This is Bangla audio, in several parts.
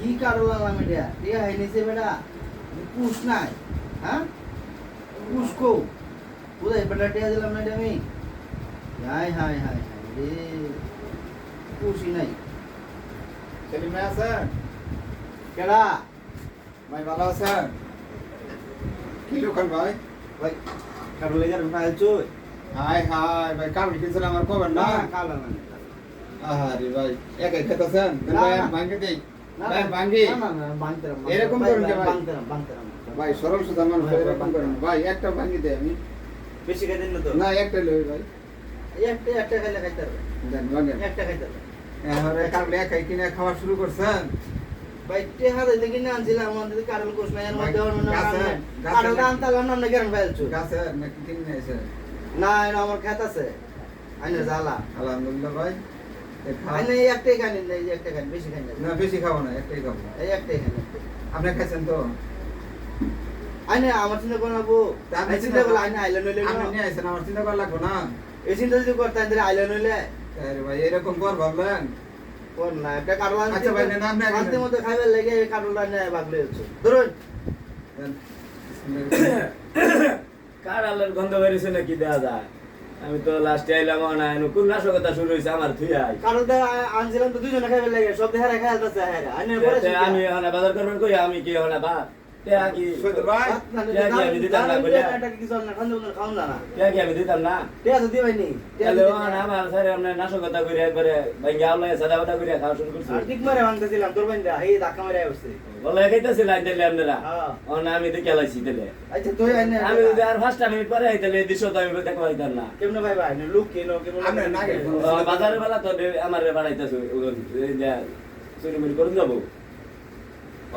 কি কারো লালাম এটা টিয়া হাই নিছে বেটা পুষ নাই হ্যাঁ পুষ কো কোথায় বেটা টিয়া দিলাম না এটা আমি হাই হাই হাই হাই রে পুষই নাই সেলিম ভাই আছেন? কেডা ভাই ভালো আছেন? কি লোকাল ভাই? ভাই কারো লেগার ফাইল চুই হাই হাই ভাই কাবলি কিনছেন আমার কবেন না? কালা না আরে ভাই একাই খেতেছেন? না, ভাই না। ভাঙ্গি দেই। না, ভাই ভাঙ্গি। না না বানতেরাম এরকম করুন কে ভাই? বানতেরাম ভাই সরল সুদা মানুষ ভাই, এরকম ভাই, করেন। ভাই একটা ভাঙ্গি দেই আমি। বেশি খাই দিন না তো না একটা লই ভাই। একটা খাইলে খাইতে পারবে দেন ভাঙ্গেন। একটা খাইতে পারবে এবারে কাবলি একাই কিনে খাওয়া শুরু করছেন? ভাই টেহা দিতে কিনে আনছিলাম আমাদের কারণ কোশ নাই এর মধ্যে ওর মনে গাছে, গাছে কারণ না- আনতালাম না কেন ফেলছো গাছে নাকি কিনে এসে? না এটা আমার খেত আছে আইনে জ্বালা আলহামদুলিল্লাহ ভাই। এ খাওয়া- আইনে এই একটাই খাই না এই যে একটা খাই বেশি খাই না না বেশি খাবো না একটাই খাবো। এই একটাই খাই না আপনি খাইছেন তো? আইনে আমার চিন্তা করে নেবো তা আপনি আমি চিন্তা করলে আইনে আইলে নইলে আপনি নিয়ে আইছেন আমার চিন্তা করা লাগবো না। এই চিন্তা যদি করতেন তাহলে আইলে নইলে আরে ভাই এরকম কর ভাবলেন? কোন না একটা কারণ আচ্ছা ভাই, নেন, আপনি আগে আনতে নেন। মধ্যে খাইবার লেগে এই কারণটা নিয়ে বাগলে হচ্ছে ধরুন দেন। কার আল্লাহর গন্ধ বেরিয়েছে নাকি দেয়া যায় আমি তো লাস্টে আইলাম না কোন নাশকতা শুরু হয়েছে আমার থুই আই কারণটা আনছিলাম তো দুজনে খাইবার লেগে সব দেখারে খাই আসতেছে হ্যাঁ আইনে পরে আমি এখন বাজার করবেন কই আমি কি এখন বা তে কি সৈয়দ ভাই আমি দিতাম না বলে কিছু না খান খাওন না কি আমি দিতাম না টিয়া তো দিবাই নি তাহলে আমার স্যার আমরা নাশকতা করে একবারে ভাঙ্গি আউলা সাদাবাটা করে খাওয়া শুরু করছি ঠিক মারে ভাঙতেছিলাম তোর বাইন্দা এই ধাক্কা মারে আসছে বলে খাইতেছি লাইন দিলে আপনারা হ্যাঁ আমি তো খেলাইছি তাহলে আচ্ছা তুই আইনে আমি যদি আর 5টা মিনিট পরে আইতালে এই দৃশ্য তো আমি দেখতে পাইতাম না কেমনে ভাই ভাই লোক কেন কেমন আমরা না গেলে বাজারের বেলা তো আমার বাড়াইতেছে চুরি মুড়ি করুন যাবো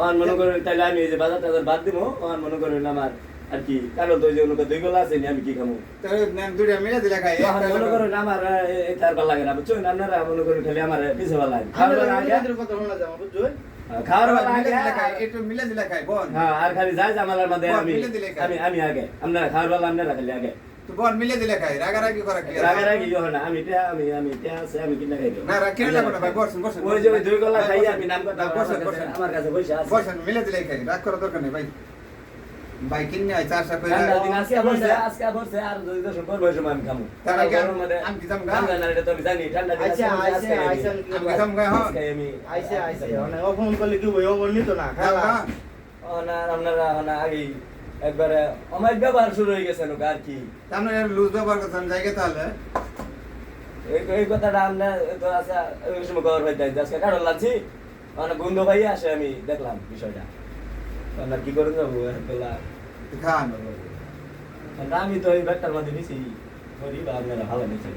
অন মনে করেন তাহলে আমি এই যে বাজার টাজার বাদ দিব অন মনে করেন আমার আর কি কারণ তো ওই যে ওনাকে 2 গোলা আছে নি আমি কি খামু তাহলে নেন দুইটা মিলে দিলে খাই তখন মনে করেন আমার তার ভালো লাগে না বুঝছেন আপনারা মনে করেন খালি আমার পিছে ভালো লাগে খাওয়ার বেলা আগে কথা শোনা যাবে বুঝছো খাওয়ার বেলা মিলে আগে দিলে খাই একটু মিলে দিলে খাই বোন হ্যাঁ আর খালি যাই জামালার মধ্যে বল, আমি মিলে দিলে খাই। আমি আমি আগে আপনারা খাওয়ার বেলা আপনারা খালি আগে তো বোন মিলে দিলে খাই রাগারাগি করা কি আছে? রাগারাগি ইয়ে হয় না আমি আছে আমি কিনা খাই দেব না রাগ কেন লাগবে না ভাই বসেন বসেন ওই যে ওই 2 গোলা খাই আমি নাম কথা বসেন বসেন আমার কাছে পয়সা আছে বসেন মিলে দিলে খাই রাগ করার দরকার নেই ভাই ভাই কিনে আই চারশা করে ঠান্ডা দিন আজকে বলছে আর যদি তো সম্পর্ক বয়স আমি খামু তার আগে গরমের মধ্যে আমি কি জামগা? ঠান্ডা না এটা তো আমি জানি ঠান্ডা দিন আচ্ছা আইছে আইছে আমি কি জামগা হন আজকে আমি আইছে আইছে অনেক ফোন করলে কি বই ওমন নিত না খালা জামগা? আপনারা আগে একবারে অমাইক ব্যবহার শুরু হয়ে গেছে নোকা আর কি সামনে লুজ ব্যবহার করছেন জায়গা তাহলে এই কথাটা আমরা তো আচ্ছা ওই সময় খবর পাইতে আজকে কারণ লাগছি মানে বন্ধু ভাই আসে আমি দেখলাম বিষয়টা আপনার কি করুন যাবো তোলা খান আমি তো এই ব্যাগটার মধ্যে নিছি করি বা আপনারা ভালো নিচ্ছে